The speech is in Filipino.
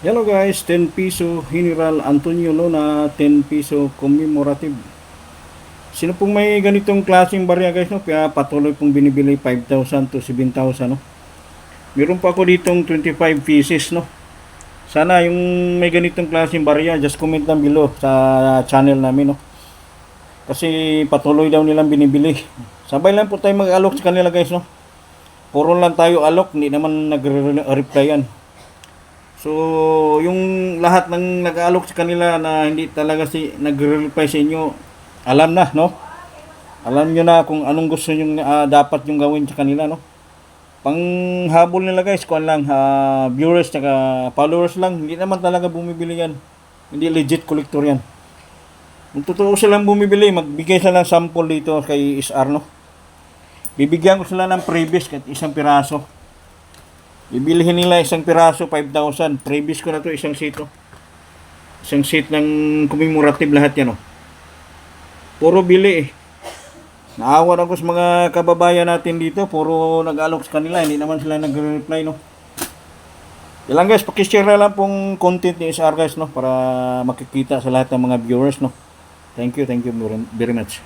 Hello guys, 10 piso General Antonio Lona, 10 piso commemorative. Sino pong may ganitong klaseng barya guys, no? Kaya patuloy pong binibili 5,000 to 7,000, no? Meron pa ako ditong 25 pieces, no? Sana yung may ganitong klaseng barya, just comment lang below sa channel namin, no? Kasi patuloy daw nilang binibili. Sabay lang po tayo mag-alok sa kanila guys, no? Puro lang tayo alok, hindi naman nagre-replyan. So, yung lahat ng nag-aalok sa kanila na hindi talaga nagre-reply sa inyo, alam na, no? Alam nyo na kung anong gusto nyo dapat yung gawin sa kanila, no? Panghabol nila guys, kuan lang, viewers at followers lang, hindi naman talaga bumibili yan. Hindi legit collector yan. Kung totoo silang bumibili, magbigay sila ng sample dito kay SR, no? Bibigyan ko sila ng previous kahit isang piraso. Bibilihin nila isang piraso, 5,000. Previous ko na to isang seat, oh. Isang seat ng commemorative lahat yan, oh. Puro bili, eh. Naawa ako sa mga kababayan natin dito. Puro nag-alok sa kanila. Hindi naman sila nagre-reply, no. Ilang guys, pakishare na lang pong content ni SR guys, no. Para makikita sa lahat ng mga viewers, no. Thank you very much.